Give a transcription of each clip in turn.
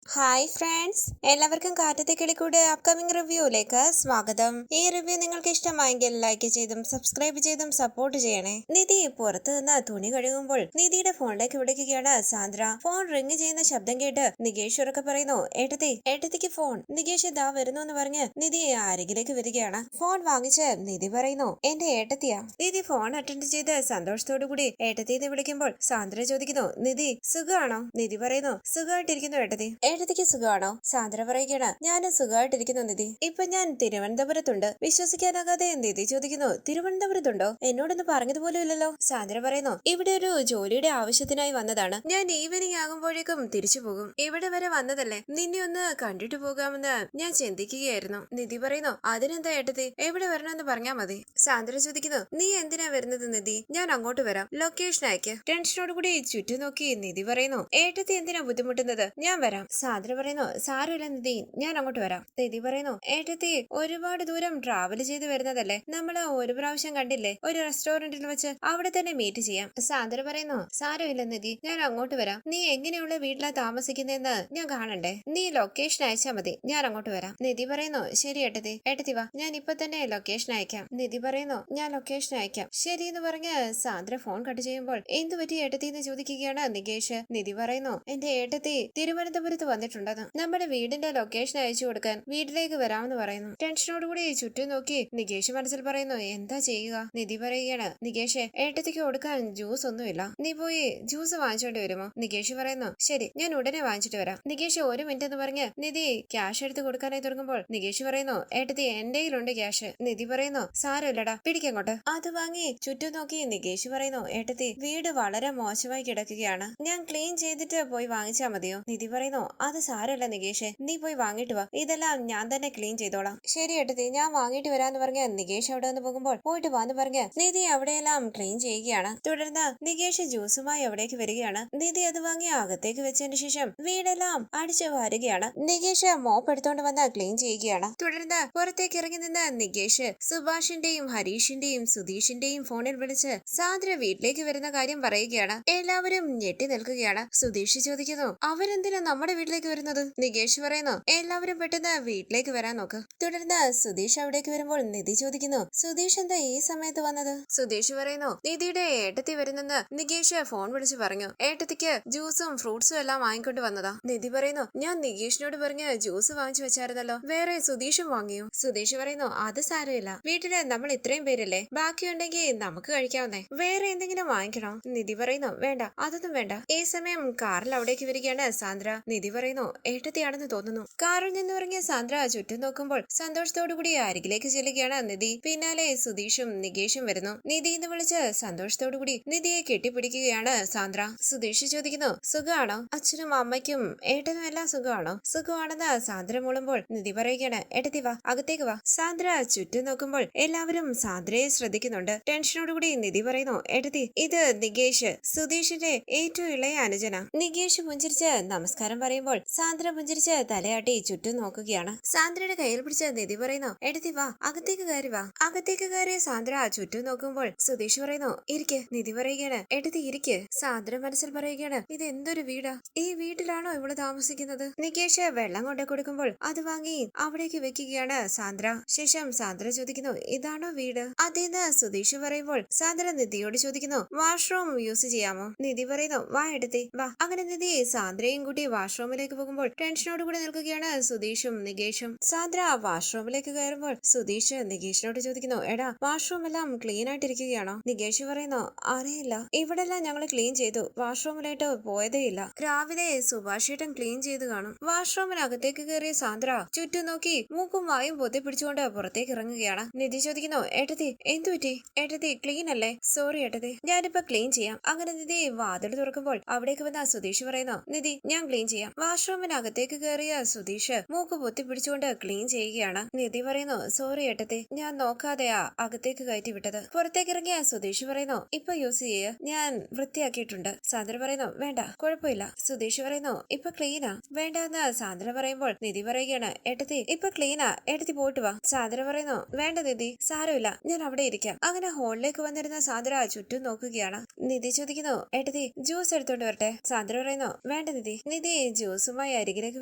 Hi friends, എല്ലാവർക്കും കാറ്റത്തെ കിളിക്കൂടെ upcoming റിവ്യൂയിലേക്ക് സ്വാഗതം. ഈ റിവ്യൂ നിങ്ങൾക്ക് ഇഷ്ടമായെങ്കിൽ ലൈക്ക് ചെയ്തും സബ്സ്ക്രൈബ് ചെയ്തും സപ്പോർട്ട് ചെയ്യണേ. നിധി പുറത്തു നിന്ന് തുണി കഴുകുമ്പോൾ നിധിയുടെ ഫോണിലേക്ക് വിളിക്കുകയാണ് സാന്ദ്ര. ഫോൺ റിങ് ചെയ്യുന്ന ശബ്ദം കേട്ട് നികേഷ് ഉറക്കെ പറയുന്നു, ഏട്ടത്തിക്ക് ഫോൺ. നികേഷ് ദാ വരുന്നു എന്ന് പറഞ്ഞ് നിധി അരികിലേക്ക് വരികയാണ്. ഫോൺ വാങ്ങിച്ച് നിധി പറയുന്നു, എന്റെ ഏട്ടത്തിയാ. നിധി ഫോൺ അറ്റൻഡ് ചെയ്ത് സന്തോഷത്തോടു കൂടി ഏട്ടത്തിന്ന് വിളിക്കുമ്പോൾ സാന്ദ്ര ചോദിക്കുന്നു, നിധി സുഖമാണോ? നിധി പറയുന്നു, സുഖമായിട്ടിരിക്കുന്നു ഏട്ടത്തി. ഏട്ടത്തിക്ക് സുഖമാണോ? സാന്ദ്ര പറയുകയാണ്, ഞാനും സുഖമായിട്ടിരിക്കുന്നു നിധി. ഇപ്പൊ ഞാൻ തിരുവനന്തപുരത്തുണ്ട്. വിശ്വസിക്കാനാകാതെ നിധി ചോദിക്കുന്നു, തിരുവനന്തപുരത്തുണ്ടോ? എന്നോടൊന്ന് പറഞ്ഞതുപോലും ഇല്ലല്ലോ. സാന്ദ്ര പറയുന്നു, ഇവിടെ ഒരു ജോലിയുടെ ആവശ്യത്തിനായി വന്നതാണ്. ഞാൻ ഈവനിങ് ആകുമ്പോഴേക്കും തിരിച്ചു പോകും. ഇവിടെ വരെ വന്നതല്ലേ, നിന്നെ ഒന്ന് കണ്ടിട്ട് പോകാമെന്ന് ഞാൻ ചിന്തിക്കുകയായിരുന്നു. നിധി പറയുന്നു, അതിനെന്താ ഏട്ടത്തി, എവിടെ വരണമെന്ന് പറഞ്ഞാ മതി. സാന്ദ്ര ചോദിക്കുന്നു, നീ എന്തിനാ വരുന്നത് നിധി? ഞാൻ അങ്ങോട്ട് വരാം, ലൊക്കേഷൻ അയക്ക്. ടെൻഷനോട് കൂടി ചുറ്റും നോക്കി നിധി പറയുന്നു, ഏട്ടത്തി എന്തിനാ ബുദ്ധിമുട്ടുന്നത്? ഞാൻ വരാം. സാന്ദ്ര പറയുന്നു, സാരമില്ല നിധി, ഞാൻ അങ്ങോട്ട് വരാം. നിധി പറയുന്നു, ഏട്ടത്തി ഒരുപാട് ദൂരം ട്രാവൽ ചെയ്ത് വരുന്നതല്ലേ, നമ്മള് ഒരു പ്രാവശ്യം കണ്ടില്ലേ ഒരു റെസ്റ്റോറന്റിൽ വെച്ച്, അവിടെ തന്നെ മീറ്റ് ചെയ്യാം. സാന്ദ്ര പറയുന്നു, സാരമില്ല നിധി, ഞാൻ അങ്ങോട്ട് വരാം. നീ എങ്ങനെയുള്ള വീട്ടിലാ താമസിക്കുന്നതെന്ന് ഞാൻ കാണണ്ടേ? നീ ലൊക്കേഷൻ അയച്ചാ മതി, ഞാൻ അങ്ങോട്ട് വരാം. നിധി പറയുന്നു, ശരി ഏട്ടത്തി. ഏട്ടത്തി വാ, ഞാൻ ഇപ്പൊ തന്നെ ലൊക്കേഷൻ അയക്കാം. നിധി പറയുന്നു, ഞാൻ ലൊക്കേഷൻ അയക്കാം. ശരി എന്ന് പറഞ്ഞ് സാന്ദ്ര ഫോൺ കട്ട് ചെയ്യുമ്പോൾ എന്തു പറ്റി ഏട്ടത്തി എന്ന് ചോദിക്കുകയാണ് നികേഷ്. നിധി പറയുന്നു, എന്റെ ഏട്ടത്തി തിരുവനന്തപുരത്ത് വന്നിട്ടുണ്ടെന്ന്. നമ്മുടെ വീടിന്റെ ലൊക്കേഷൻ അയച്ചു കൊടുക്കാൻ വീട്ടിലേക്ക് വരാമെന്ന് പറയുന്നു. ടെൻഷനോടുകൂടി ചുറ്റും നോക്കി നികേഷ് മനസ്സിൽ പറയുന്നു, എന്താ ചെയ്യുക? നിധി പറയുകയാണ്, നികേഷ് ഏട്ടത്തിക്ക് കൊടുക്കാൻ ജ്യൂസ് ഒന്നുമില്ല, നീ പോയി ജ്യൂസ് വാങ്ങിച്ചോണ്ട് വരുമോ? നികേഷ് പറയുന്നു, ശരി, ഞാൻ ഉടനെ വാങ്ങിച്ചിട്ട് വരാം. നികേഷ് ഒരു മിനിറ്റ് എന്ന് പറഞ്ഞ് നിധി ക്യാഷ് എടുത്ത് കൊടുക്കാനായി തുടങ്ങുമ്പോൾ നികേഷ് പറയുന്നു, ഏട്ടത്തി എന്റെ കയ്യിലുണ്ട് ക്യാഷ്. നിധി പറയുന്നു, സാരമില്ലടാ, പിടിക്കങ്ങോട്ട്. അത് വാങ്ങി ചുറ്റും നോക്കി നികേഷ് പറയുന്നു, ഏട്ടത്തി വീട് വളരെ മോശമായി കിടക്കുകയാണ്, ഞാൻ ക്ലീൻ ചെയ്തിട്ട് പോയി വാങ്ങിച്ചാ മതിയോ? നിധി പറയുന്നു, അത് സാരമില്ല നികേഷ്, നീ പോയി വാങ്ങിട്ട് വാ, ഇതെല്ലാം ഞാൻ തന്നെ ക്ലീൻ ചെയ്തോളാം. ശരി ഏട്ടത്തി, ഞാൻ വാങ്ങിട്ട് വരാന്ന് പറഞ്ഞ് നികേഷ് അവിടെ നിന്ന് പോകുമ്പോൾ പോയിട്ട് വാന്ന് പറഞ്ഞ് നിധി അവിടെയെല്ലാം ക്ലീൻ ചെയ്യുകയാണ്. തുടർന്ന് നികേഷ് ജ്യൂസുമായി അവിടേക്ക് വരികയാണ്. നിധി അത് വാങ്ങി അകത്തേക്ക് വെച്ചതിന് ശേഷം വീടെല്ലാം അടിച്ചു വാരുകയാണ്. നികേഷ് മോപ്പ് എടുത്തോണ്ട് വന്ന് ക്ലീൻ ചെയ്യുകയാണ്. തുടർന്ന് പുറത്തേക്ക് ഇറങ്ങി നിന്ന് നികേഷ് സുഭാഷിന്റെയും ഹരീഷിന്റെയും സുധീഷിന്റെയും ഫോണിൽ വിളിച്ച് സാന്ദ്ര വീട്ടിലേക്ക് വരുന്ന കാര്യം പറയുകയാണ്. എല്ലാവരും ഞെട്ടി നിൽക്കുകയാണ്. സുധീഷ് ചോദിക്കുന്നു, അവരെന്തിനാ നമ്മുടെ വീട്ടിലേക്ക് വരുന്നത്? നികേഷ് പറയുന്നു, എല്ലാവരും പെട്ടെന്ന് വീട്ടിലേക്ക് വരാൻ നോക്ക്. തുടർന്ന് സുധീഷ് അവിടേക്ക് വരുമ്പോൾ നിധി ചോദിക്കുന്നു, സുധീഷ് എന്താ ഈ സമയത്ത് വന്നത്? സുധീഷ് പറയുന്നു, നിധിയുടെ ഏട്ടത്തി വരുന്നെന്ന് നികേഷ് ഫോൺ വിളിച്ച് പറഞ്ഞു. ഏട്ടത്തിക്ക് ജ്യൂസും ഫ്രൂട്ട്സും എല്ലാം വാങ്ങിക്കൊണ്ട് വന്നതാ. നിധി പറയുന്നു, ഞാൻ നികേഷിനോട് പറഞ്ഞ് ജ്യൂസ് വാങ്ങിച്ചു വെച്ചായിരുന്നല്ലോ, വേറെ സുധീഷും വാങ്ങിയോ? സുധീഷ് പറയുന്നു, അത് സാരമില്ല, വീട്ടില് നമ്മൾ ഇത്രയും പേരല്ലേ, ബാക്കിയുണ്ടെങ്കിൽ നമുക്ക് കഴിക്കാവുന്നേ, വേറെ എന്തെങ്കിലും വാങ്ങിക്കണോ? നിധി പറയുന്നു, വേണ്ട, അതൊന്നും വേണ്ട. ഈ സമയം കാറിൽ അവിടേക്ക് വരികയാണ് സാന്ദ്ര. നിധി പറയുന്നു, ഏട്ടത്തിയാണെന്ന് തോന്നുന്നു. കാറിൽ നിന്ന് ഇറങ്ങിയ സാന്ദ്ര ചുറ്റും നോക്കുമ്പോൾ സന്തോഷത്തോടു കൂടി അരികിലേക്ക് ചെല്ലുകയാണ് നിധി. പിന്നാലെ സുധീഷും നികേഷും വരുന്നു. നിധി എന്ന് വിളിച്ച് സന്തോഷത്തോടു കൂടി നിധിയെ കെട്ടിപ്പിടിക്കുകയാണ് സാന്ദ്ര. സുധീഷ് ചോദിക്കുന്നു, സുഖമാണോ? അച്ഛനും അമ്മയ്ക്കും ഏട്ടനും എല്ലാം സുഖമാണോ? സുഖമാണെന്ന് സാന്ദ്ര മൂളുമ്പോൾ നിധി പറയുകയാണ്, ഏട്ടത്തി വാ, അകത്തേക്ക് വാ. സാന്ദ്ര ചുറ്റും നോക്കുമ്പോൾ എല്ലാവരും സാന്ദ്രയെ ശ്രദ്ധിക്കുന്നുണ്ട്. ടെൻഷനോടുകൂടി നിധി പറയുന്നു, ഏട്ടത്തി ഇത് നികേഷ്, സുധീഷിന്റെ ഏറ്റവും ഇളയ അനുജന. നികേഷ് പുഞ്ചിരിച്ച് നമസ്കാരം പറയുമ്പോൾ സാന്ദ്ര പുഞ്ചിരിച്ച് തലയാട്ടി ചുറ്റും നോക്കുകയാണ്. സാന്ദ്രയുടെ കയ്യിൽ പിടിച്ച് നിധി പറയുന്നു, എടുത്തി വാ, അകത്തേക്ക് കയറി വാ. അകത്തേക്ക് കയറിയ സാന്ദ്ര ചുറ്റും നോക്കുമ്പോൾ സുധീഷ് പറയുന്നു, ഇരിക്ക്. നിധി പറയുകയാണ്, എടുത്തി ഇരിക്ക്. സാന്ദ്ര മനസ്സിൽ പറയുകയാണ്, ഇത് എന്തൊരു വീടാ, ഈ വീട്ടിലാണോ ഇവിടെ താമസിക്കുന്നത്? നികേഷ് വെള്ളം കൊണ്ടു കൊടുക്കുമ്പോൾ അത് വാങ്ങി അവിടേക്ക് വെക്കുകയാണ് സാന്ദ്ര. ശേഷം സാന്ദ്ര ചോദിക്കുന്നു, ഇതാണോ വീട്? അതേന്ന് സുധീഷ് പറയുമ്പോൾ സാന്ദ്ര നിധിയോട് ചോദിക്കുന്നു, വാഷ്റൂം യൂസ് ചെയ്യാമോ? നിധി പറയുന്നു, വാ എടുത്തി വാ. അങ്ങനെ നിധി സാന്ദ്രയും കൂട്ടി വാഷ്റൂമിലേക്ക് പോകുമ്പോൾ ടെൻഷനോട് കൂടി നിൽക്കുകയാണ് സുധീഷും നികേഷും. സാന്ദ്ര വാഷ്റൂമിലേക്ക് കയറുമ്പോൾ സുധീഷ് നികേഷിനോട് ചോദിക്കുന്നു, എടാ വാഷ്റൂം എല്ലാം ക്ലീൻ ആയിട്ടിരിക്കുകയാണോ? നികേഷ് പറയുന്നു, അറിയില്ല, ഇവിടെല്ലാം ഞങ്ങൾ ക്ലീൻ ചെയ്തു, വാഷ്റൂമിലായിട്ട് പോയതേ ഇല്ല, രാവിലെ സുഭാഷേട്ടൻ ക്ലീൻ ചെയ്ത് കാണും. വാഷ്റൂമിനകത്തേക്ക് കയറിയ സാന്ദ്ര ചുറ്റും നോക്കി മൂക്കും വായും പൊത്തി പിടിച്ചുകൊണ്ട് പുറത്തേക്ക് ഇറങ്ങുകയാണ്. നിധി ചോദിക്കുന്നു, ഏട്ടത്തി എന്തു പറ്റി? ഏട്ടത്തി ക്ലീൻ അല്ലേ? സോറി ഏട്ടത്തി, ഞാനിപ്പോ ക്ലീൻ ചെയ്യാം. അങ്ങനെ നിധി വാതിൽ തുറക്കുമ്പോൾ അവിടേക്ക് വന്ന സുധീഷ് പറയുന്നു, നിധി ഞാൻ ക്ലീൻ ചെയ്യാം. വാഷ്റൂമിനകത്തേക്ക് കയറിയ സുധീഷ് മൂക്ക് പൊത്തി പിടിച്ചുകൊണ്ട് ക്ലീൻ ചെയ്യുകയാണ്. നിധി പറയുന്നു, സോറി ഏട്ടത്തി, ഞാൻ നോക്കാതെയാ അകത്തേക്ക് കയറ്റി വിട്ടത്. പുറത്തേക്ക് ഇറങ്ങിയ സുധീഷ് പറയുന്നു, ഇപ്പൊ യൂസ് ചെയ്യ, ഞാൻ വൃത്തിയാക്കിയിട്ടുണ്ട്. സാന്ദ്ര പറയുന്നു, വേണ്ട കുഴപ്പമില്ല. സുധീഷ് പറയുന്നു, ഇപ്പൊ ക്ലീനാ. വേണ്ടെന്ന് സാന്ദ്ര പറയുമ്പോൾ നിധി പറയുകയാണ്, ഏട്ടത്തി ഇപ്പൊ ക്ലീനാ, ഏട്ടത്തി പോയിട്ട് വാ. സാന്ദ്ര പറയുന്നു, വേണ്ട നിധി, സാരമില്ല, ഞാൻ അവിടെ ഇരിക്കാം. അങ്ങനെ ഹോളിലേക്ക് വന്നിരുന്ന സാന്ദ്ര ചുറ്റും നോക്കുകയാണ്. നിധി ചോദിക്കുന്നു, ഏട്ടത്തി ജ്യൂസ് എടുത്തോണ്ട് വരട്ടെ? സാന്ദ്ര പറയുന്നു, വേണ്ട നിധി, നിധി ജ്യൂസ് ജ്യൂസുമായി അരികിലേക്ക്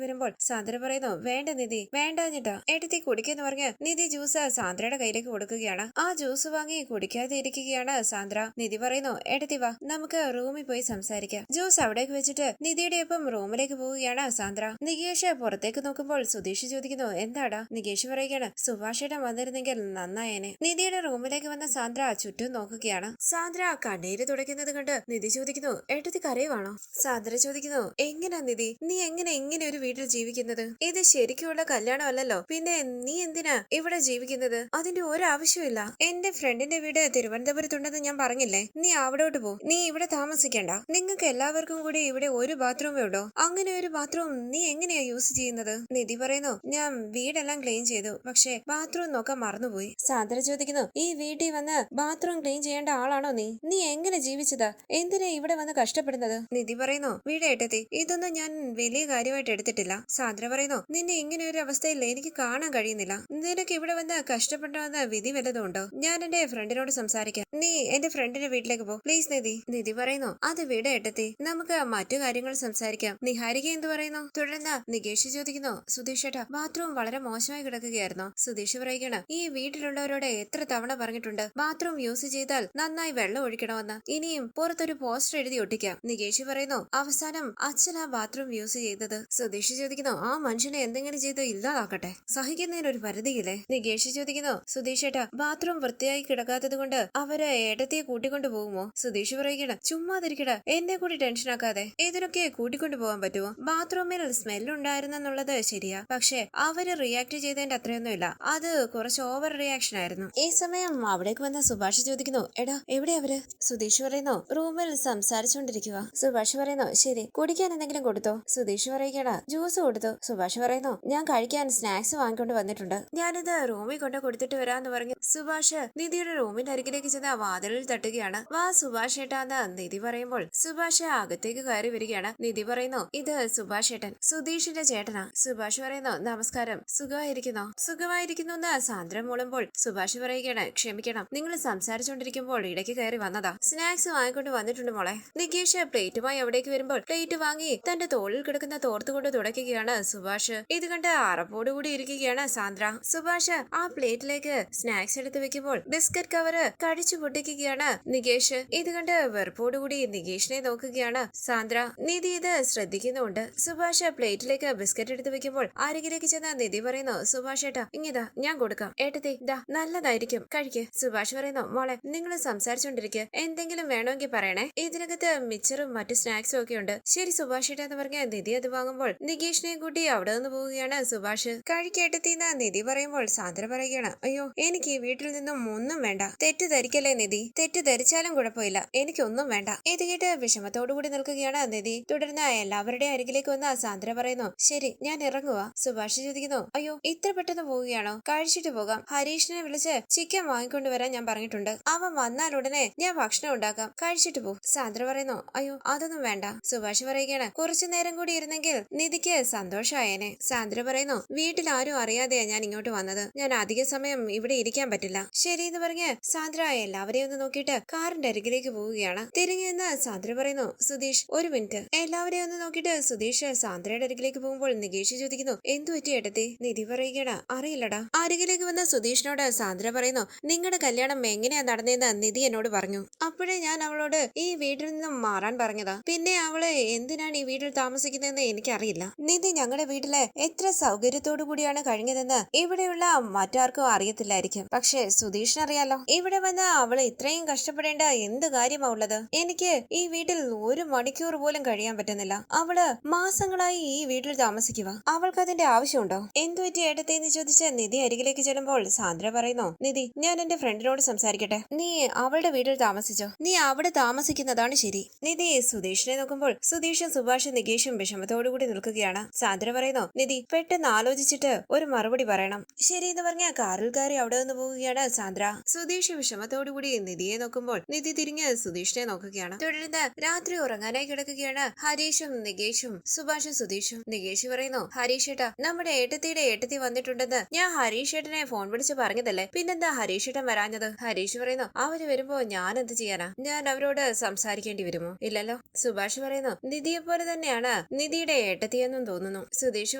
വരുമ്പോൾ സാന്ദ്ര പറയുന്നു, വേണ്ട നിധി, വേണ്ടാഞ്ഞിട്ടാ. ഏട്ടത്തി കുടിക്കെന്ന് പറഞ്ഞ് നിധി ജ്യൂസ് സാന്ദ്രയുടെ കയ്യിലേക്ക് കൊടുക്കുകയാണ്. ആ ജ്യൂസ് വാങ്ങി കുടിക്കാതെ ഇരിക്കുകയാണ് സാന്ദ്ര. നിധി പറയുന്നു, ഏട്ടത്തി വാ, നമുക്ക് റൂമിൽ പോയി സംസാരിക്കാം. ജ്യൂസ് അവിടേക്ക് വെച്ചിട്ട് നിധിയുടെ ഒപ്പം റൂമിലേക്ക് പോവുകയാണ് സാന്ദ്ര. നികേഷ് പുറത്തേക്ക് നോക്കുമ്പോൾ സുധീഷ് ചോദിക്കുന്നു, എന്താടാ? നികേഷ് പറയുകയാണ്, സുഭാഷേട്ടൻ വന്നിരുന്നെങ്കിൽ നന്നായേനെ. നിധിയുടെ റൂമിലേക്ക് വന്ന സാന്ദ്ര ചുറ്റും നോക്കുകയാണ്. സാന്ദ്ര കണ്ണീര് തുടയ്ക്കുന്നത് കണ്ട് നിധി ചോദിക്കുന്നു, ഏട്ടത്തി കരയുവാണോ? സാന്ദ്ര ചോദിക്കുന്നു, എങ്ങനാ നിധി, നീ എങ്ങനെ ഇങ്ങനെ ഒരു വീട്ടിൽ ജീവിക്കുന്നത്? ഇത് ശരിക്കുള്ള കല്യാണം അല്ലല്ലോ, പിന്നെ നീ എന്തിനാ ഇവിടെ ജീവിക്കുന്നത്? അതിന്റെ ഒരാവശ്യമില്ല. എന്റെ ഫ്രണ്ടിന്റെ വീട് തിരുവനന്തപുരത്തുണ്ടെന്ന് ഞാൻ പറഞ്ഞില്ലേ? നീ അവിടോട്ട് പോ, നീ ഇവിടെ താമസിക്കണ്ട. നിങ്ങൾക്ക് എല്ലാവർക്കും കൂടി ഇവിടെ ഒരു ബാത്റൂമേ ഉള്ളൂ. അങ്ങനെ ഒരു ബാത്റൂം നീ എങ്ങനെയാ യൂസ് ചെയ്യുന്നത്? നിധി പറയുന്നു, ഞാൻ വീടെല്ലാം ക്ലീൻ ചെയ്തു, പക്ഷെ ബാത്റൂം നോക്കാൻ മറന്നുപോയി. സാന്ദ്ര ചോദിക്കുന്നു, ഈ വീട്ടിൽ വന്ന് ബാത്റൂം ക്ലീൻ ചെയ്യേണ്ട ആളാണോ നീ? നീ എങ്ങനെ ജീവിച്ചതാ? എന്തിനാ ഇവിടെ വന്ന് കഷ്ടപ്പെടുന്നത്? നിധി പറയുന്നു, വീടേട്ടത്തി, ഇതൊന്നും ഞാൻ വലിയ കാര്യമായിട്ട് എടുത്തിട്ടില്ല. സാന്ദ്ര പറയുന്നു, നിന്നെ ഇങ്ങനെ ഒരു അവസ്ഥയിൽ എനിക്ക് കാണാൻ കഴിയുന്നില്ല. നിനക്ക് ഇവിടെ വന്ന് കഷ്ടപ്പെട്ടവന്ന് വിധി വല്ലതും ഉണ്ടോ? ഞാൻ എന്റെ ഫ്രണ്ടിനോട് സംസാരിക്കാം. നീ എന്റെ ഫ്രണ്ടിന്റെ വീട്ടിലേക്ക് പോ പ്ലീസ് നിധി. നിധി പറയുന്നു, അത് വീടേട്ടത്തി, നമുക്ക് മറ്റു കാര്യങ്ങൾ സംസാരിക്കാം. നിഹാരിക എന്ത് പറയുന്നു? തുടർന്ന് നികേഷ് ചോദിക്കുന്നു, സുധീഷ് ഏട്ടാ, ബാത്റൂം വളരെ മോശമായി കിടക്കുകയായിരുന്നു. സുധീഷ് പറയുകയാണ്, ഈ വീട്ടിലുള്ളവരോട് എത്ര തവണ പറഞ്ഞിട്ടുണ്ട് ബാത്റൂം യൂസ് ചെയ്താൽ നന്നായി വെള്ളം ഒഴിക്കണമെന്ന്. ഇനിയും പുറത്തൊരു പോസ്റ്റർ എഴുതി ഒട്ടിക്കാം. നികേഷ് പറയുന്നു, അവസാനം അച്ഛൻ ആ ബാത്റൂം യൂസ് ചെയ്തത്. സുധീഷ് ചോദിക്കുന്നു, ആ മനുഷ്യനെ എന്തെങ്കിലും ചെയ്ത് ഇല്ലാതാക്കട്ടെ, സഹിക്കുന്നതിനൊരു പരിധിയില്ലേ? നികേഷ് ചോദിക്കുന്നു, സുധീഷ് ഏട്ടാ, ബാത്റൂം വൃത്തിയായി കിടക്കാത്തത് കൊണ്ട് അവര് ഏട്ടത്തിയെ കൂട്ടിക്കൊണ്ടു പോകുമോ? സുധീഷ് പറയുകയാണ്, ചുമ്മാതിരിക്കട, എന്നെ കൂടി ടെൻഷൻ ആക്കാതെ. ഇതിനൊക്കെ കൂട്ടിക്കൊണ്ടു പോകാൻ പറ്റുമോ? ബാത്റൂമിൽ സ്മെല്ലുണ്ടായിരുന്നെന്നുള്ളത് ശരിയാ, പക്ഷെ അവര് റിയാക്ട് ചെയ്തതിന്റെ അത്രയൊന്നുമില്ല. അത് കുറച്ച് ഓവർ റിയാക്ഷൻ ആയിരുന്നു. ഈ സമയം അവിടേക്ക് വന്ന സുഭാഷ് ചോദിക്കുന്നു, എടാ എവിടെ അവര്? സുധീഷ് പറയുന്നു, റൂമിൽ സംസാരിച്ചുകൊണ്ടിരിക്കുക. സുഭാഷ് പറയുന്നു, ശരി, കുടിക്കാൻ എന്തെങ്കിലും കൊടുത്തോ? സുധീഷ് പറയുകയാണ്, ജ്യൂസ് കൊടുത്തു. സുഭാഷ് പറയുന്നു, ഞാൻ കഴിക്കാൻ സ്നാക്സ് വാങ്ങിക്കൊണ്ട് വന്നിട്ടുണ്ട്, ഞാനിത് റൂമിൽ കൊണ്ട് കൊടുത്തിട്ട് വരാന്ന് പറഞ്ഞു സുഭാഷ് നിധിയുടെ റൂമിന്റെ അരികിലേക്ക് ചെന്ന് വാതിലിൽ തട്ടുകയാണ്. വാ സുഭാഷ് ഏട്ടാന്ന് നിധി പറയുമ്പോൾ സുഭാഷ് അകത്തേക്ക് കയറി വരികയാണ്. നിധി പറയുന്നു, ഇത് സുഭാഷ് ഏട്ടൻ, സുധീഷിന്റെ ചേട്ടനാ. സുഭാഷ് പറയുന്നു, നമസ്കാരം, സുഖമായിരിക്കുന്നോ? സുഖമായിരിക്കുന്നു എന്ന് സാന്ദ്ര മൂളുമ്പോൾ സുഭാഷ് പറയുകയാണ്, ക്ഷമിക്കണം, നിങ്ങൾ സംസാരിച്ചുകൊണ്ടിരിക്കുമ്പോൾ ഇടയ്ക്ക് കയറി വന്നതാ. സ്നാക്സ് വാങ്ങിക്കൊണ്ട് വന്നിട്ടുണ്ട് മോളെ. നികേഷ് പ്ലേറ്റുമായി അവിടേക്ക് വരുമ്പോൾ പ്ലേറ്റ് വാങ്ങി തന്റെ തോളിൽ കിടക്കുന്ന തോർത്തുകൊണ്ട് തുടയ്ക്കുകയാണ് സുഭാഷ്. ഇത് കണ്ട് അറപ്പോടുകൂടി ഇരിക്കുകയാണ് സാന്ദ്ര. സുഭാഷ് ആ പ്ലേറ്റിലേക്ക് സ്നാക്സ് എടുത്ത് വെക്കുമ്പോൾ ബിസ്ക്കറ്റ് കവറ് കടിച്ചു പൊട്ടിക്കുകയാണ് നികേഷ്. ഇത് കണ്ട് വെറുപ്പോടുകൂടി നികേഷിനെ നോക്കുകയാണ് സാന്ദ്ര. നിധി ഇത് ശ്രദ്ധിക്കുന്നുണ്ട്. സുഭാഷ് പ്ലേറ്റിലേക്ക് ബിസ്ക്കറ്റ് എടുത്ത് വെക്കുമ്പോൾ അരികിലേക്ക് ചെന്ന നിധി പറയുന്നു, സുഭാഷ് ഏട്ടാ, ഇങ്ങിതാ ഞാൻ കൊടുക്കാം. ഏട്ടത്തി, ദാ നല്ലതായിരിക്കും, കഴിക്ക്. സുഭാഷ് പറയുന്നു, മോളെ നിങ്ങൾ സംസാരിച്ചോണ്ടിരിക്കുക, എന്തെങ്കിലും വേണമെങ്കിൽ പറയണേ, ഇതിനകത്ത് മിച്ചറും മറ്റു സ്നാക്സും ഒക്കെ ഉണ്ട്. ശരി സുഭാഷ് ഏട്ടാ എന്ന് പറഞ്ഞ നിധി അത് വാങ്ങുമ്പോൾ നികേഷിനെ കൂട്ടി അവിടെ നിന്ന് പോവുകയാണ് സുഭാഷ്. കഴിക്കേട്ടത്തിന്ന് നിധി പറയുമ്പോൾ സാന്ദ്ര പറയുകയാണ്, അയ്യോ എനിക്ക് ഈ വീട്ടിൽ നിന്നും ഒന്നും വേണ്ട. തെറ്റിദ്ധരിക്കല്ലേ നിധി, തെറ്റിദ്ധരിച്ചാലും കുഴപ്പമില്ല, എനിക്കൊന്നും വേണ്ട. ഇത് കേട്ട് വിഷമത്തോടുകൂടി നിൽക്കുകയാണ് നിധി. തുടർന്ന് എല്ലാവരുടെയും അരികിലേക്ക് വന്ന സാന്ദ്ര പറയുന്നു, ശരി ഞാൻ ഇറങ്ങുക. സുഭാഷ് ചോദിക്കുന്നു, അയ്യോ ഇത്ര പെട്ടെന്ന് പോവുകയാണോ? കഴിച്ചിട്ട് പോകാം. ഹരീഷിനെ വിളിച്ച് ചിക്കൻ വാങ്ങിക്കൊണ്ടുവരാൻ ഞാൻ പറഞ്ഞിട്ടുണ്ട്, അവൻ വന്നാൽ ഉടനെ ഞാൻ ഭക്ഷണം ഉണ്ടാക്കാം, കഴിച്ചിട്ട് പോ. സാന്ദ്ര പറയുന്നു, അയ്യോ അതൊന്നും വേണ്ട. സുഭാഷ് പറയുകയാണ്, കുറച്ചു നേരം കൂടി ഇരുന്നെങ്കിൽ നിധിക്ക് സന്തോഷമായേനെ. സാന്ദ്ര പറയുന്നു, വീട്ടിൽ ആരും അറിയാതെയാ ഞാൻ ഇങ്ങോട്ട് വന്നത്, ഞാൻ അധിക സമയം ഇവിടെ ഇരിക്കാൻ പറ്റില്ല. ശരി എന്ന് പറഞ്ഞ് സാന്ദ്ര എല്ലാവരെയും ഒന്ന് നോക്കിയിട്ട് കാറിന്റെ അരികിലേക്ക് പോവുകയാണ്. തിരിഞ്ഞു നിന്ന് സാന്ദ്ര പറയുന്നു, സുധീഷ് ഒരു മിനിറ്റ്. എല്ലാവരെയും ഒന്ന് നോക്കിയിട്ട് സുധീഷ് സാന്ദ്രയുടെ അരികിലേക്ക് പോകുമ്പോൾ നികേഷ് ചോദിക്കുന്നു, എന്തു പറ്റി ഏട്ടത്തി? നിധി പറയുകയാണ്, അറിയില്ലടാ. അരികിലേക്ക് വന്ന സുധീഷിനോട് സാന്ദ്ര പറയുന്നു, നിങ്ങളുടെ കല്യാണം എങ്ങനെയാ നടന്നതെന്ന് നിധി എന്നോട് പറഞ്ഞു. അപ്പോഴേ ഞാൻ അവളോട് ഈ വീട്ടിൽ നിന്നും മാറാൻ പറഞ്ഞതാ. പിന്നെ അവള് എന്തിനാണ് ഈ വീട്ടിൽ താമസിക്കുന്നതെന്ന് എനിക്കറിയില്ല. നിധി ഞങ്ങളുടെ വീട്ടില് എത്ര സൗകര്യത്തോടു കൂടിയാണ് കഴിഞ്ഞതെന്ന് ഇവിടെയുള്ള മറ്റാർക്കും അറിയത്തില്ലായിരിക്കും, പക്ഷെ സുധീഷിനറിയാലോ. ഇവിടെ വന്ന് അവള് ഇത്രയും കഷ്ടപ്പെടേണ്ട എന്ത് കാര്യമാ ഉള്ളത്? എനിക്ക് ഈ വീട്ടിൽ ഒരു മണിക്കൂർ പോലും കഴിയാൻ പറ്റുന്നില്ല. അവള് മാസങ്ങളായി ഈ വീട്ടിൽ താമസിക്കുക, അവൾക്ക് അതിന്റെ ആവശ്യമുണ്ടോ? എന്തു പറ്റി ഏട്ടത്തെ എന്ന് ചോദിച്ച് നിധി അരികിലേക്ക് ചെല്ലുമ്പോൾ സാന്ദ്ര പറയുന്നു, നിധി ഞാൻ എന്റെ ഫ്രണ്ടിനോട് സംസാരിക്കട്ടെ, നീ അവളുടെ വീട്ടിൽ താമസിച്ചോ? നീ അവിടെ താമസിക്കുന്നതാണ് ശരി. നിധി സുധീഷിനെ നോക്കുമ്പോൾ സുധീഷും സുഭാഷും നികേഷും വിഷമത്തോടുകൂടി നിൽക്കുകയാണ്. സാന്ദ്ര പറയുന്നു, നിധി പെട്ടെന്ന് ആലോചിച്ചിട്ട് ഒരു മറുപടി പറയണം. ശരി എന്ന് പറഞ്ഞ കാറിൽ കയറി അവിടെ നിന്ന് പോവുകയാണ് സാന്ദ്ര. സുധീഷ് വിഷമത്തോടുകൂടി നിധിയെ നോക്കുമ്പോൾ നിധി തിരിഞ്ഞ് സുധീഷിനെ നോക്കുകയാണ്. തുടർന്ന് രാത്രി ഉറങ്ങാനായി കിടക്കുകയാണ് ഹരീഷും നികേഷും സുഭാഷും സുധീഷും. നികേഷ് പറയുന്നു, ഹരീഷ് ഏട്ടാ നമ്മുടെ ഏട്ടത്തിയുടെ ഏട്ടത്തി വന്നിട്ടുണ്ടെന്ന് ഞാൻ ഹരീഷ് ഏട്ടനെ ഫോൺ വിളിച്ച് പറഞ്ഞതല്ലേ, പിന്നെന്താ ഹരീഷ് ഏട്ടൻ വരാഞ്ഞത്? ഹരീഷ് പറയുന്നു, അവര് വരുമ്പോ ഞാൻ എന്ത് ചെയ്യാനാ? ഞാൻ അവരോട് സംസാരിക്കേണ്ടി വരുമോ? ഇല്ലല്ലോ. സുഭാഷ് പറയുന്നു, നിധിയെ പോലെ തന്നെയാണ് നിധിയുടെ ഏട്ടത്തിയെന്നും തോന്നുന്നു. സുധീഷ്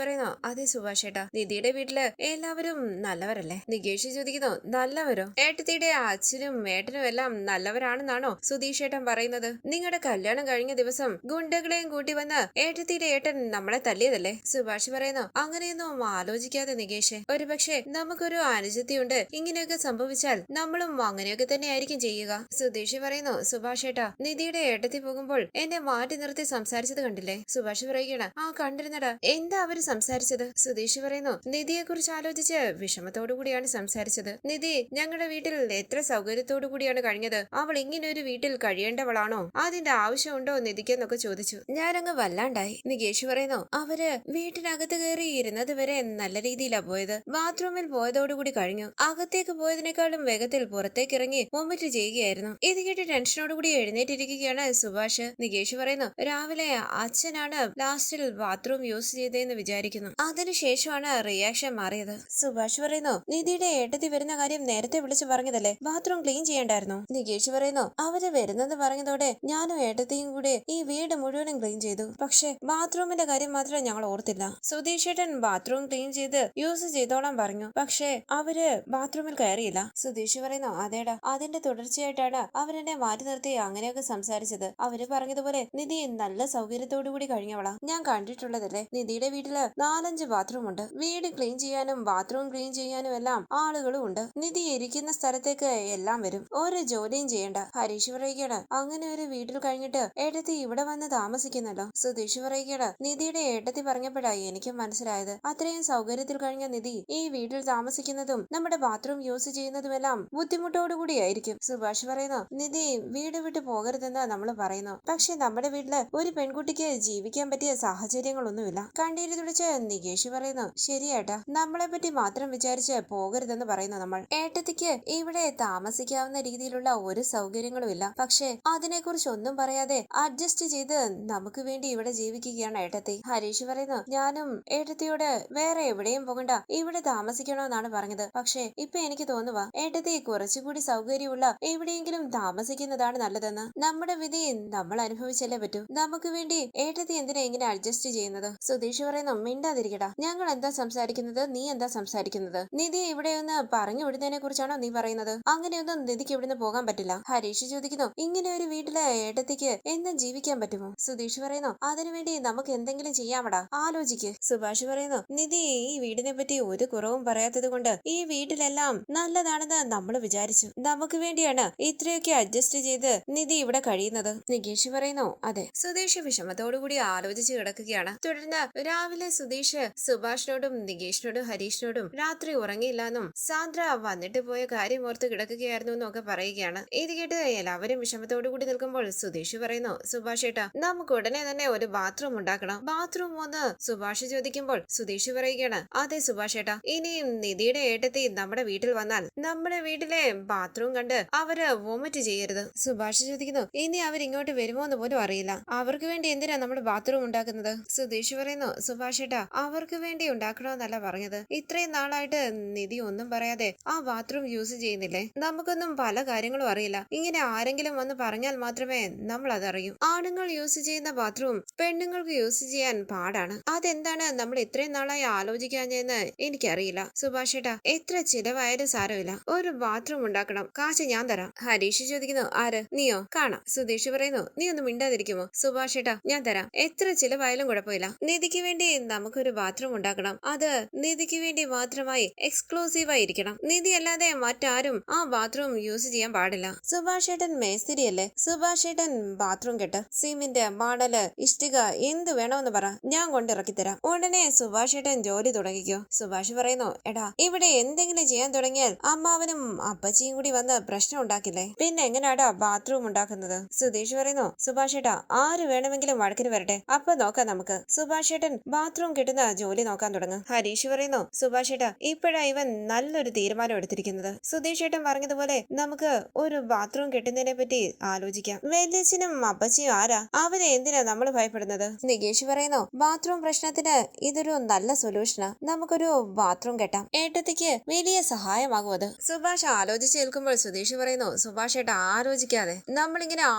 പറയുന്നു, അതെ സുഭാഷ് ഏട്ടാ, നിധിയുടെ വീട്ടില് എല്ലാവരും നല്ലവരല്ലേ? നികേഷ് ചോദിക്കുന്നു, നല്ലവരോ? ഏട്ടത്തിയുടെ അച്ഛനും ഏട്ടനും എല്ലാം നല്ലവരാണെന്നാണോ സുധീഷ് ഏട്ടൻ പറയുന്നത്? നിങ്ങളുടെ കല്യാണം കഴിഞ്ഞ ദിവസം ഗുണ്ടകളെയും കൂട്ടി വന്ന് ഏട്ടത്തിയുടെ ഏട്ടൻ നമ്മളെ തല്ലിയതല്ലേ? സുഭാഷ് പറയുന്നു, അങ്ങനെയൊന്നും ആലോചിക്കാതെ നികേഷ്, ഒരുപക്ഷെ നമുക്കൊരു അനുജത്തിയുണ്ട്, ഇങ്ങനെയൊക്കെ സംഭവിച്ചാൽ നമ്മളും അങ്ങനെയൊക്കെ തന്നെ ആയിരിക്കും ചെയ്യുക. സുധീഷ് പറയുന്നു, സുഭാഷ് ഏട്ടാ, നിധിയുടെ ഏട്ടത്തി പോകുമ്പോൾ എന്നെ മാറ്റി നിർത്തി സംസാരിച്ചത് കണ്ടില്ലേ? സുഭാഷ് പറയുകയാണ്, ആ കണ്ടിരുന്നടാ. എന്താ അവര് സംസാരിച്ചത്? സുധീഷ് പറയുന്നു, നിധിയെ കുറിച്ച് ആലോചിച്ച് വിഷമത്തോടു കൂടിയാണ് സംസാരിച്ചത്. നിധി ഞങ്ങളുടെ വീട്ടിൽ എത്ര സൗകര്യത്തോടു കൂടിയാണ് കഴിഞ്ഞത്. അവൾ ഇങ്ങനെ ഒരു വീട്ടിൽ കഴിയേണ്ടവളാണോ? അതിന്റെ ആവശ്യമുണ്ടോ നിധിക്കെന്നൊക്കെ ചോദിച്ചു. ഞാനങ്ങ് വല്ലാണ്ടായി. നികേഷ് പറയുന്നു, അവര് വീട്ടിനകത്ത് കയറി ഇരുന്നത് വരെ നല്ല രീതിയിലാ പോയത്. ബാത്റൂമിൽ പോയതോടുകൂടി കഴിഞ്ഞു. അകത്തേക്ക് പോയതിനേക്കാളും വേഗത്തിൽ പുറത്തേക്ക് ഇറങ്ങി വൊമിറ്റ് ചെയ്യുകയായിരുന്നു. ഇത് കേട്ട് ടെൻഷനോടുകൂടി എഴുന്നേറ്റിരിക്കുകയാണ് സുഭാഷ്. നികേഷ് പറയുന്നു, രാവിലെ അച്ഛനാണ് ലാസ്റ്റിൽ ബാത്റൂം യൂസ് ചെയ്തതെന്ന് വിചാരിക്കുന്നു. അതിനുശേഷമാണ് റിയാക്ഷൻ മാറിയത്. സുഭാഷ് പറയുന്നു, നിധിയുടെ ഏട്ടത്തി വരുന്ന കാര്യം നേരത്തെ വിളിച്ചു പറഞ്ഞതല്ലേ? Bathroom clean ചെയ്യണ്ടായിരുന്നു. നികേഷ് പറയുന്നു, അവര് വരുന്നെന്ന് പറഞ്ഞതോടെ ഞാനും ഏട്ടത്തിയും കൂടെ ഈ വീട് മുഴുവനും ക്ലീൻ ചെയ്തു. പക്ഷെ ബാത്റൂമിന്റെ കാര്യം മാത്രമേ ഞങ്ങൾ ഓർത്തില്ല. സുധീഷ് ഏട്ടൻ ബാത്റൂം ക്ലീൻ ചെയ്ത് യൂസ് ചെയ്തോളാൻ പറഞ്ഞു. പക്ഷെ അവര് ബാത്റൂമിൽ കയറിയില്ല. സുധീഷ് പറയുന്നു, അതേടാ, അതിന്റെ തുടർച്ചയായിട്ടാണ് അവരെന്നെ മാറ്റി നിർത്തി അങ്ങനെയൊക്കെ സംസാരിച്ചത്. അവര് പറഞ്ഞതുപോലെ നിധി നല്ല സൗകര്യത്തോടു കൂടി കഴിഞ്ഞവളാ. ഞാൻ കണ്ടിട്ടുള്ളതല്ലേ, നിധിയുടെ വീട്ടില് 4-5 ബാത്റൂം ഉണ്ട്. വീട് ക്ലീൻ ചെയ്യാനും ബാത്റൂം ക്ലീൻ ചെയ്യാനും എല്ലാം ആളുകളും ഉണ്ട്. നിധി ഇരിക്കുന്ന സ്ഥലത്തേക്ക് എല്ലാം വരും. ഒരു ജോലിയും ചെയ്യണ്ട. ഹരീഷ് പറയുകയാണ്, അങ്ങനെ ഒരു വീട്ടിൽ കഴിഞ്ഞിട്ട് ഏട്ടത്തി ഇവിടെ വന്ന് താമസിക്കുന്നല്ലോ. സുധീഷ് പറയുകയാണ്, നിധിയുടെ ഏട്ടത്തി പറഞ്ഞപ്പോഴായി എനിക്ക് മനസ്സിലായത്. അത്രയും സൗകര്യത്തിൽ കഴിഞ്ഞ നിധി ഈ വീട്ടിൽ താമസിക്കുന്നതും നമ്മുടെ ബാത്റൂം യൂസ് ചെയ്യുന്നതുമെല്ലാം ബുദ്ധിമുട്ടോടുകൂടിയായിരിക്കും. സുഭാഷ് പറയുന്നു, നിധി വീട് വിട്ട് പോകരുതെന്ന് നമ്മൾ പറയുന്നു. പക്ഷെ നമ്മുടെ വീട്ടില് ഒരു പെൺകുട്ടിക്ക് ജീവിക്കാൻ പറ്റിയ സാഹചര്യങ്ങളൊന്നുമില്ല. കണ്ണീര് തുടിച്ച് നികേഷ് പറയുന്നു, ശരിയേട്ടാ, നമ്മളെ പറ്റി മാത്രം വിചാരിച്ച് പോകരുതെന്ന് പറയുന്നു നമ്മൾ. ഏട്ടത്തിക്ക് ഇവിടെ താമസിക്കാവുന്ന രീതിയിലുള്ള ഒരു സൗകര്യങ്ങളും ഇല്ല. പക്ഷെ അതിനെക്കുറിച്ച് ഒന്നും പറയാതെ അഡ്ജസ്റ്റ് ചെയ്ത് നമുക്ക് വേണ്ടി ഇവിടെ ജീവിക്കുകയാണ് ഏട്ടത്തി. ഹരീഷ് പറയുന്നു, ഞാനും ഏട്ടത്തിയോട് വേറെ എവിടെയും പോകണ്ട, ഇവിടെ താമസിക്കണമെന്നാണ് പറഞ്ഞത്. പക്ഷെ ഇപ്പൊ എനിക്ക് തോന്നുക ഏട്ടത്തി കുറച്ചുകൂടി സൗകര്യമുള്ള എവിടെയെങ്കിലും താമസിക്കുന്നതാണ് നല്ലതെന്ന്. നമ്മുടെ വിധി നമ്മൾ അനുഭവിച്ചല്ലേ പറ്റൂ. നമുക്ക് വേണ്ടി ഏട്ടത്തി എന്തിനാ ഇങ്ങനെ അഡ്ജസ്റ്റ് ചെയ്യുന്നത്? സുധീഷ് പറയുന്നു, മിണ്ടാതിരിക്കടാ, ഞങ്ങൾ എന്താ സംസാരിക്കുന്നത്, നീ എന്താ സംസാരിക്കുന്നത്? നിധി ഇവിടെ ഒന്ന് പറഞ്ഞു വിടുന്നതിനെ കുറിച്ചാണോ നീ പറയുന്നത്? അങ്ങനെയൊന്നും നിധിക്ക് ഇവിടുന്ന് പോകാൻ പറ്റില്ല. ഹരീഷ് ചോദിക്കുന്നു, ഇങ്ങനെ ഒരു വീട്ടിലെ ഏട്ടത്തിക്ക് എന്നും ജീവിക്കാൻ പറ്റുമോ? സുധീഷ് പറയുന്നു, അതിനുവേണ്ടി നമുക്ക് എന്തെങ്കിലും ചെയ്യാമടാ, ആലോചിക്ക്. സുഭാഷ് പറയുന്നു, നിധി ഈ വീടിനെ പറ്റി ഒരു കുറവും പറയാത്തത് കൊണ്ട് ഈ വീട്ടിലെല്ലാം നല്ലതാണെന്ന് നമ്മൾ വിചാരിച്ചു. നമുക്ക് വേണ്ടിയാണ് ഇത്രയൊക്കെ അഡ്ജസ്റ്റ് ചെയ്ത് നിധി ഇവിടെ കഴിയുന്നത്. നികേഷ് പറയുന്നു, അതെ. സുധീഷ് വിഷമത്തോടുകൂടി ആലോചിച്ച് കിടക്കുകയാണ്. തുടർന്ന് രാവിലെ സുധീഷ് സുഭാഷിനോടും നികേഷിനോടും ഹരീഷിനോടും രാത്രി ഉറങ്ങിയില്ലെന്നും സാന്ദ്ര വന്നിട്ട് പോയ കാര്യം ഓർത്ത് കിടക്കുകയായിരുന്നു എന്നൊക്കെ പറയുകയാണ്. ഇത് കേട്ട് എല്ലാവരും വിഷമത്തോടുകൂടി നിൽക്കുമ്പോൾ സുധീഷ് പറയുന്നു, സുഭാഷ് ഏട്ടാ, നമുക്ക് ഉടനെ തന്നെ ഒരു ബാത്റൂം ഉണ്ടാക്കണം. ബാത്റൂം ഒന്ന് സുഭാഷ് ചോദിക്കുമ്പോൾ സുധീഷ് പറയുകയാണ്, അതെ സുഭാഷ് ഏട്ടാ, ഇനിയും നിധിയുടെ ഏട്ടത്തി നമ്മുടെ വീട്ടിൽ വന്നാൽ നമ്മുടെ വീട്ടിലെ ബാത്റൂം കണ്ട് അവര് വോമിറ്റ് ചെയ്യരുത്. സുഭാഷ് ചോദിക്കുന്നു, ഇനി അവരിങ്ങോട്ട് വരുമോ എന്ന് പോലും അറിയില്ല. അവർക്ക് വേണ്ടി എന്തിനാ നമ്മൾ ബാത്റൂം ഉണ്ടാക്കുന്നത്? സുധീഷ് പറയുന്നു, സുഭാഷ് ഏട്ടാ, അവർക്ക് വേണ്ടി ഉണ്ടാക്കണമെന്നല്ല പറഞ്ഞത്. ഇത്രയും നാളായിട്ട് നിധി ഒന്നും പറയാതെ ആ ബാത്റൂം യൂസ് ചെയ്യുന്നില്ലേ? നമുക്കൊന്നും പല കാര്യങ്ങളും അറിയില്ല. ഇങ്ങനെ ആരെങ്കിലും വന്ന് പറഞ്ഞാൽ മാത്രമേ നമ്മൾ അതറിയൂ. ആണുങ്ങൾ യൂസ് ചെയ്യുന്ന ബാത്റൂം പെണ്ണുങ്ങൾക്ക് യൂസ് ചെയ്യാൻ പാടാണ്. അതെന്താണ് നമ്മൾ ഇത്രയും നാളായി ആലോചിക്കാഞ്ഞെന്ന് എനിക്കറിയില്ല. സുഭാഷ് ഏട്ടാ, എത്ര ചിലവായാലും സാരമില്ല, ഒരു ബാത്റൂം ഉണ്ടാക്കണം. കാശ് ഞാൻ തരാം. ഹരീഷ് ചോദിക്കുന്നു, ആര്? നീയോ? കാണാം. സുധീഷ് പറയുന്നു, നീ ഒന്ന് മിണ്ടാതിരിക്കുമോ? സുഭാഷ് ഏട്ടാ, ഞാൻ തരാം, എത്ര ചിലവായാലും കുഴപ്പമില്ല. നിധിക്ക് വേണ്ടി നമുക്കൊരു ബാത്റൂം ഉണ്ടാക്കണം. അത് നിധിക്ക് വേണ്ടി മാത്രമായി എക്സ്ക്ലൂസീവ് ആയിരിക്കണം. നിധി അല്ലാതെ മറ്റാരും ആ ബാത്റൂം യൂസ് ചെയ്യാൻ പാടില്ല. സുഭാഷ് ഏട്ടൻ മേസ്തിരിയല്ലേ? സുഭാഷ് ഏട്ടൻ ബാത്റൂം കെട്ട്, സിമെന്റ്, മണല്, ഇഷ്ടിക എന്ത് വേണമെന്ന് പറ, ഞാൻ കൊണ്ടിറക്കി തരാം. ഉടനെ സുഭാഷ് ഏട്ടൻ ജോലി തുടങ്ങിക്കോ. സുഭാഷ് പറയുന്നു, എടാ, ഇവിടെ എന്തെങ്കിലും ചെയ്യാൻ തുടങ്ങിയാൽ അമ്മാവനും അപ്പച്ചിയും കൂടി വന്ന് പ്രശ്നം ഉണ്ടാക്കില്ലേ? പിന്നെ എങ്ങനെയാടാ ബാത്റൂം ഉണ്ടാക്കുന്നത്? സുധീഷ് പറയുന്നു, സുഭാഷ് ഏട്ടാ, ആര് വേണമെങ്കിലും വഴക്കിന് വരട്ടെ, അപ്പൊ നോക്കാം നമുക്ക്. സുഭാഷ് ഏട്ടൻ ബാത്റൂം കെട്ടുന്ന ജോലി നോക്കാൻ തുടങ്ങും. ഹരീഷ് പറയുന്നു, സുഭാഷ് ഏട്ടാ, ഇപ്പോഴാ ഇവൻ നല്ലൊരു തീരുമാനം എടുത്തിരിക്കുന്നത്. സുധീഷ് ഏട്ടൻ പറഞ്ഞതുപോലെ നമുക്ക് ഒരു ബാത്റൂം കെട്ടുന്നതിനെ പറ്റി ആലോചിക്കാം. വലിയച്ഛനും അപ്പച്ചിയും ആരാ? അവരെ എന്തിനാ നമ്മൾ ഭയപ്പെടുന്നത്? നികേഷ് പറയുന്നു, ബാത്റൂം പ്രശ്നത്തിന് ഇതൊരു നല്ല സൊല്യൂഷനാ. നമുക്കൊരു ബാത്റൂം കെട്ടാം. ഏട്ടത്തിക്ക് വലിയ സഹായമാകും അത്. സുഭാഷ് ആലോചിച്ച് നിൽക്കുമ്പോൾ സുധീഷ് പറയുന്നു, സുഭാഷ് ഏട്ടാ, ആലോചിക്കാതെ നമ്മളിങ്ങനെ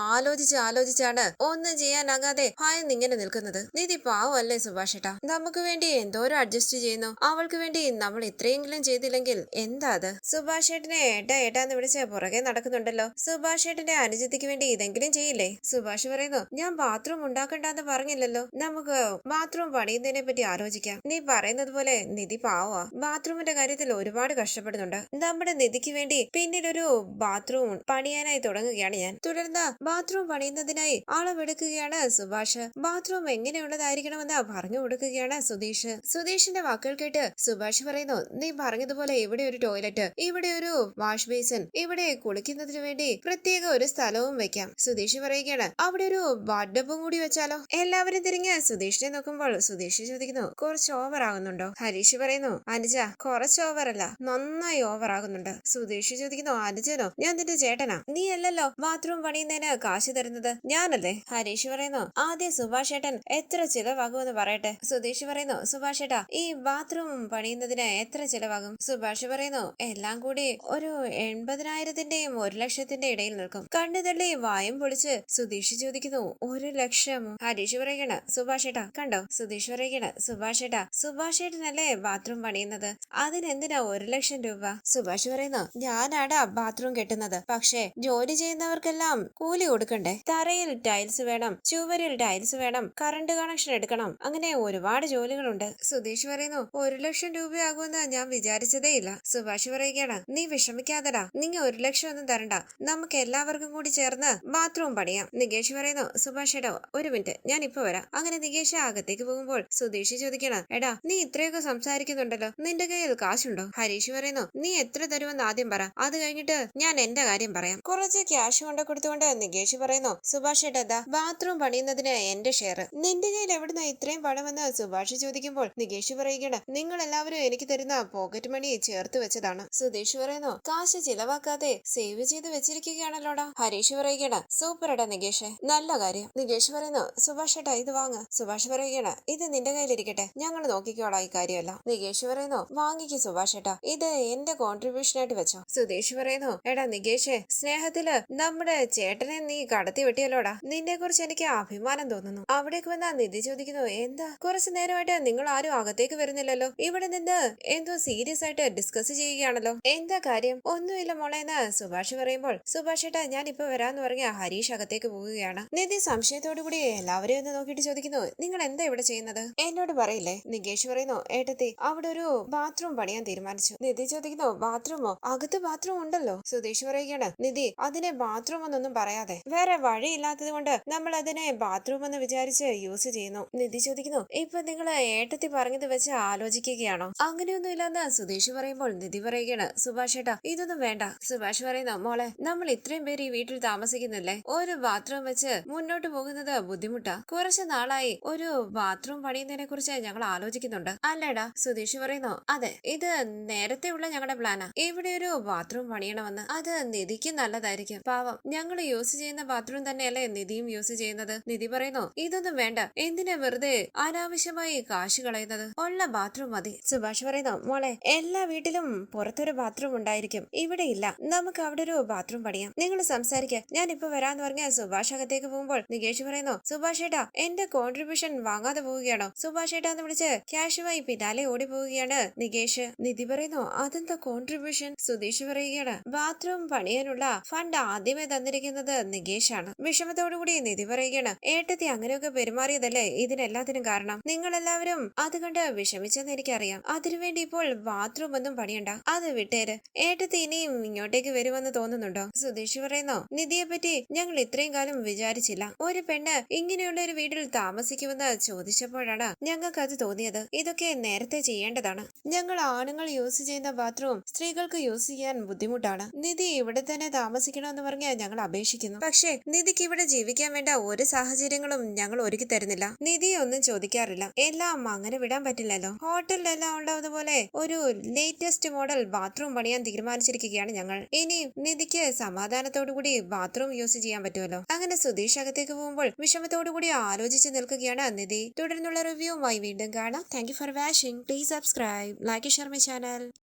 ആലോചിച്ചാണ് ഒന്നും ചെയ്യാനാകാതെ ഭയന്നിങ്ങനെ നിൽക്കും. നിൽക്കുന്നത്. നിധി പാവല്ലേ സുഭാഷേട്ടാ, നമുക്ക് വേണ്ടി എന്തോരം അഡ്ജസ്റ്റ് ചെയ്യുന്നു. അവൾക്ക് വേണ്ടി നമ്മൾ ഇത്രയെങ്കിലും ചെയ്തില്ലെങ്കിൽ എന്താ അത്? സുഭാഷേട്ടനെ ഏട്ടാ ഏട്ടാന്ന് വിളിച്ച് പുറകെ നടക്കുന്നുണ്ടല്ലോ. സുഭാഷേട്ടന്റെ അനുജത്തിക്ക് വേണ്ടി ഇതെങ്കിലും ചെയ്യില്ലേ? സുഭാഷ് പറയുന്നു, ഞാൻ ബാത്റൂം ഉണ്ടാക്കണ്ടെന്ന് പറഞ്ഞില്ലല്ലോ, നമുക്ക് ബാത്റൂം പണിയുന്നതിനെ പറ്റി ആലോചിക്കാം. നീ പറയുന്നത് പോലെ നിധി പാവാ, ബാത്റൂമിന്റെ കാര്യത്തിൽ ഒരുപാട് കഷ്ടപ്പെടുന്നുണ്ട്. നമ്മുടെ നിധിക്ക് വേണ്ടി പിന്നീടൊരു ബാത്റൂം പണിയാനായി തുടങ്ങുകയാണ് ഞാൻ. തുടർന്ന് ബാത്റൂം പണിയുന്നതിനായി അളവെടുക്കുകയാണ് സുഭാഷ്. ബാത്റൂം എങ്ങനെയുള്ളതായിരിക്കണമെന്ന് പറഞ്ഞു കൊടുക്കുകയാണ് സുധീഷ്. സുധീഷിന്റെ വാക്കുകൾ കേട്ട് സുഭാഷ് പറയുന്നു, നീ പറഞ്ഞതുപോലെ ഇവിടെ ഒരു ടോയ്ലറ്റ്, ഇവിടെ ഒരു വാഷ് ബേസിൻ, ഇവിടെ കുളിക്കുന്നതിന് വേണ്ടി പ്രത്യേക ഒരു സ്ഥലവും വെക്കാം. സുധീഷ് പറയുകയാണ്, അവിടെ ഒരു ബാത്ടബും കൂടി വെച്ചാലോ? എല്ലാവരും തിരിഞ്ഞ് സുധീഷിനെ നോക്കുമ്പോൾ സുധീഷ് ചോദിക്കുന്നു, കുറച്ച് ഓവർ ആകുന്നുണ്ടോ? ഹരീഷ് പറയുന്നു, അനുജ കുറച്ച് ഓവർ അല്ല, നന്നായി ഓവർ ആകുന്നുണ്ട്. സുധീഷ് ചോദിക്കുന്നു, അനുജനോ? ഞാൻ നിന്റെ ചേട്ടനാ, നീ അല്ലല്ലോ ബാത്റൂം പണിയുന്നതിന് കാശ് തരുന്നത്, ഞാനല്ലേ? ഹരീഷ് പറയുന്നു, ആദ്യം സുഭാഷ് ഏട്ടൻ എത്ര ചിലവാകുമെന്ന് പറയട്ടെ. സുധീഷ് പറയുന്നു, സുഭാഷ് ഏട്ടാ, ഈ ബാത്റൂം പണിയുന്നതിന് എത്ര ചിലവാകും? സുഭാഷ് പറയുന്നു, എല്ലാം കൂടി ഒരു 80,000-ന്റെയും 1,00,000-ന്റെ ഇടയിൽ നിൽക്കും. കണ്ണു തള്ളി വായും പൊളിച്ച് സുധീഷ് ചോദിക്കുന്നു, 1,00,000മോ? ഹരീഷ് പറയുകയാണ്, സുഭാഷ് ഏട്ടാ കണ്ടോ? സുധീഷ് പറയുകയാണ്, സുഭാഷ് ഏട്ടാ, സുഭാഷ് ഏട്ടനല്ലേ ബാത്റൂം പണിയുന്നത്, അതിനെന്തിനാ 1,00,000 രൂപ? സുഭാഷ് പറയുന്നു, ഞാനാടാ ബാത്റൂം കെട്ടുന്നത്, പക്ഷേ ജോലി ചെയ്യുന്നവർക്കെല്ലാം കൂലി കൊടുക്കണ്ടേ? തറയിൽ ടൈൽസ് വേണം, ചുവരിൽ ടൈൽസ് വേണം, കറണ്ട് കണക്ഷൻ എടുക്കണം, അങ്ങനെ ഒരുപാട് ജോലികളുണ്ട്. സുധീഷ് പറയുന്നു, 1,00,000 രൂപയാകുമെന്ന് ഞാൻ വിചാരിച്ചതേ ഇല്ല. സുഭാഷ് പറയുകയാണ്, നീ വിഷമിക്കാതെടാ, നീ 1,00,000 ഒന്നും തരണ്ട, നമുക്ക് എല്ലാവർക്കും കൂടി ചേർന്ന് ബാത്റൂം പണിയാം. നികേഷ് പറയുന്നു, സുഭാഷ് ഏട്ടാ ഒരു മിനിറ്റ്, ഞാൻ ഇപ്പൊ വരാം. അങ്ങനെ നികേഷ് അകത്തേക്ക് പോകുമ്പോൾ സുധീഷ് ചോദിക്കണം, എടാ നീ ഇത്രയൊക്കെ സംസാരിക്കുന്നുണ്ടല്ലോ, നിന്റെ കയ്യിൽ കാശുണ്ടോ? ഹരീഷ് പറയുന്നു, നീ എത്ര തരുമെന്ന് ആദ്യം പറ, അത് കഴിഞ്ഞിട്ട് ഞാൻ എന്റെ കാര്യം പറയാം. കുറച്ച് ക്യാഷ് കൊണ്ട് കൊടുത്തുകൊണ്ട് നികേഷ് പറയുന്നു, സുഭാഷ് ഏട്ടാ ബാത്റൂം പണിയുന്നതിന് എന്റെ ഷെയർ. നിന്റെ കയ്യിൽ എവിടുന്ന ഇത്രയും പണമെന്ന് സുഭാഷ് ചോദിക്കുമ്പോൾ നികേഷ് പറയുകയാണ്, നിങ്ങൾ എല്ലാവരും എനിക്ക് തരുന്ന പോക്കറ്റ് മണി ചേർത്ത് വെച്ചതാണ്. സുധീഷ് പറയുന്നു, കാശ് ചിലവാക്കാതെ സേവ് ചെയ്ത് വെച്ചിരിക്കുകയാണല്ലോടാ. ഹരീഷ് പറയുകയാണ്, സൂപ്പർ എടാ നികേഷ്, നല്ല കാര്യം. നികേഷ് പറയുന്നു, സുഭാഷ് ഏട്ടാ ഇത് വാങ്ങ്. സുഭാഷ് പറയുകയാണ്, ഇത് നിന്റെ കയ്യിലിരിക്കട്ടെ, ഞങ്ങൾ നോക്കിക്കോളാം ഈ കാര്യമല്ല. നികേഷ് പറയുന്നു, വാങ്ങിക്കൂ സുഭാഷ് ഏട്ടാ, ഇത് എന്റെ കോൺട്രിബ്യൂഷൻ ആയിട്ട് വെച്ചോ. സുധീഷ് പറയുന്നു, എടാ നികേഷ്, സ്നേഹത്തില് നമ്മുടെ ചേട്ടനെ നീ കടത്തി വെട്ടിയല്ലോടാ, നിന്നെ കുറിച്ച് എനിക്ക് അഭിമാനം തോന്നുന്നു. അവിടേക്ക് വന്ന നിധി ചോദിക്കുന്നു, എന്താ കുറച്ചു നേരമായിട്ട് നിങ്ങൾ ആരും അകത്തേക്ക് വരുന്നില്ലല്ലോ, ഇവിടെ നിന്ന് എന്തോ സീരിയസ് ആയിട്ട് ഡിസ്കസ് ചെയ്യുകയാണല്ലോ, എന്താ കാര്യം? ഒന്നുമില്ല മോളെ എന്ന് സുഭാഷ് പറയുമ്പോൾ, സുഭാഷ് ഏട്ടാ ഞാൻ ഇപ്പൊ വരാന്ന് പറഞ്ഞ ഹരീഷ് അകത്തേക്ക് പോവുകയാണ്. നിധി സംശയത്തോടു കൂടി എല്ലാവരെയും ഒന്ന് നോക്കിയിട്ട് ചോദിക്കുന്നു, നിങ്ങൾ എന്താ ഇവിടെ ചെയ്യുന്നത്? എന്നോട് പറയില്ലേ? നികേഷ് പറയുന്നു, ഏട്ടത്തി അവിടെ ഒരു ബാത്റൂം പണിയാൻ തീരുമാനിച്ചു. നിധി ചോദിക്കുന്നു, ബാത്റൂമോ? അകത്ത് ബാത്റൂം ഉണ്ടല്ലോ. സുധീഷ് പറയുകയാണ്, നിധി അതിനെ ബാത്റൂം എന്നൊന്നും പറയാതെ, വേറെ വഴിയില്ലാത്തത് കൊണ്ട് നമ്മൾ അതിനെ ബാത്റൂം എന്ന് വിചാരിച്ച് യൂസ് ചെയ്യുന്നു. നിധി ചോദിക്കുന്നു, ഇപ്പൊ നിങ്ങൾ ഏട്ടത്തി പറഞ്ഞത് വെച്ച് ആലോചിക്കുകയാണോ? അങ്ങനെയൊന്നും ഇല്ലെന്ന് സുധീഷ് പറയുമ്പോൾ നിധി പറയുകയാണ്, സുഭാഷ് ഏട്ടാ ഇതൊന്നും വേണ്ട. സുഭാഷ് പറയുന്നു, മോളെ നമ്മൾ ഇത്രയും പേര് ഈ വീട്ടിൽ താമസിക്കുന്നില്ലേ, ഒരു ബാത്റൂം വെച്ച് മുന്നോട്ട് പോകുന്നത് ബുദ്ധിമുട്ടാ. കുറച്ചു നാളായി ഒരു ബാത്റൂം പണിയുന്നതിനെ കുറിച്ച് ഞങ്ങൾ ആലോചിക്കുന്നുണ്ട്. അല്ലേടാ? സുധീഷ് പറയുന്നു, അതെ, ഇത് നേരത്തെ ഉള്ള ഞങ്ങളുടെ പ്ലാനാ, ഇവിടെ ഒരു ബാത്റൂം പണിയണമെന്ന്. അത് നിധിക്ക് നല്ലതായിരിക്കും, പാവം ഞങ്ങൾ യൂസ് ചെയ്യുന്ന ബാത്റൂം തന്നെയല്ലേ നിധിയും യൂസ് ചെയ്യുന്നത്. നിധി പറയുന്നു, ഇതൊന്നും വേണ്ട, എന്തിനാ വെറുതെ അനാവശ്യമായി കാശ് കളയുന്നത്, ഉള്ള ബാത്റൂം മതി. സുഭാഷ് പറയുന്നു, മോളെ എല്ലാ വീട്ടിലും പുറത്തൊരു ബാത്റൂം ഉണ്ടായിരിക്കും, ഇവിടെ ഇല്ല, നമുക്ക് അവിടെ ഒരു ബാത്റൂം പണിയാം. നിങ്ങൾ സംസാരിക്കുക, ഞാൻ ഇപ്പൊ വരാന്ന് പറഞ്ഞ സുഭാഷ് അകത്തേക്ക് പോകുമ്പോൾ നികേഷ് പറയുന്നു, സുഭാഷ് ഏട്ടാ എന്റെ കോൺട്രിബ്യൂഷൻ വാങ്ങാതെ പോവുകയാണോ? സുഭാഷ് ഏട്ടാ എന്ന് വിളിച്ച് ക്യാഷുമായി പിന്നാലെ ഓടി പോവുകയാണ് നികേഷ്. നിധി പറയുന്നു, അതെന്താ കോൺട്രിബ്യൂഷൻ? സുധീഷ് പറയുകയാണ്, ബാത്റൂം പണിയാനുള്ള ഫണ്ട് ആദ്യമേ തന്നിരിക്കുന്നത് നികേഷാണ്. വിഷമത്തോടുകൂടി നിധി പറയുകയാണ്, ഏട്ടത്തി അങ്ങനെയൊക്കെ പെരുമാറിയതല്ലേ ഇതിനെല്ലാത്തിനും കാരണം, നിങ്ങൾ എല്ലാവരും അത് കണ്ട് വിഷമിച്ചെന്ന് എനിക്കറിയാം, അതിനുവേണ്ടി ഇപ്പോൾ ബാത്റൂം ഒന്നും പണിയണ്ട, അത് വിട്ടേര്. ഏട്ടത്തി ഇനിയും ഇങ്ങോട്ടേക്ക് വരുമെന്ന് തോന്നുന്നുണ്ടോ? സുധീഷ് പറയുന്നു, നിധിയെ പറ്റി ഞങ്ങൾ ഇത്രയും കാലം വിചാരിച്ചില്ല, ഒരു പെണ്ണ് ഇങ്ങനെയുള്ള ഒരു വീട്ടിൽ താമസിക്കുമെന്ന് ചോദിച്ചപ്പോഴാണ് ഞങ്ങൾക്ക് അത് തോന്നിയത്. ഇതൊക്കെ നേരത്തെ ചെയ്യേണ്ടതാണ്. ഞങ്ങൾ ആണുങ്ങൾ യൂസ് ചെയ്യുന്ന ബാത്റൂം സ്ത്രീകൾക്ക് യൂസ് ചെയ്യാൻ ബുദ്ധിമുട്ടാണ്. നിധി ഇവിടെ തന്നെ താമസിക്കണമെന്ന് പറഞ്ഞ് ഞങ്ങൾ അപേക്ഷിക്കുന്നു, പക്ഷേ നിധിക്ക് ഇവിടെ ജീവിക്കാൻ വേണ്ട ഒരു സാഹചര്യങ്ങളും ഞങ്ങൾ ഒരുക്കി തരുന്നില്ല. നിധിയെ ഒന്നും ചോദിക്കാറില്ല, എല്ലാം അങ്ങനെ വിടാൻ പറ്റില്ലല്ലോ. ഹോട്ടലിലെല്ലാം ഉണ്ടാവുന്നതുപോലെ ഒരു ലേറ്റസ്റ്റ് മോഡൽ ബാത്റൂം പണിയാൻ തീരുമാനിച്ചിരിക്കുകയാണ് ഞങ്ങൾ. ഇനി നിധിക്ക് സമാധാനത്തോടു കൂടി ബാത്റൂം യൂസ് ചെയ്യാൻ പറ്റുമല്ലോ. അങ്ങനെ സുധീഷ് അകത്തേക്ക് പോകുമ്പോൾ വിഷമത്തോടു കൂടി ആലോചിച്ച് നിൽക്കുകയാണ് നിധി. തുടർന്നുള്ള റിവ്യൂവുമായി വീണ്ടും കാണാം. Thank you for watching. Please subscribe, like, share my channel.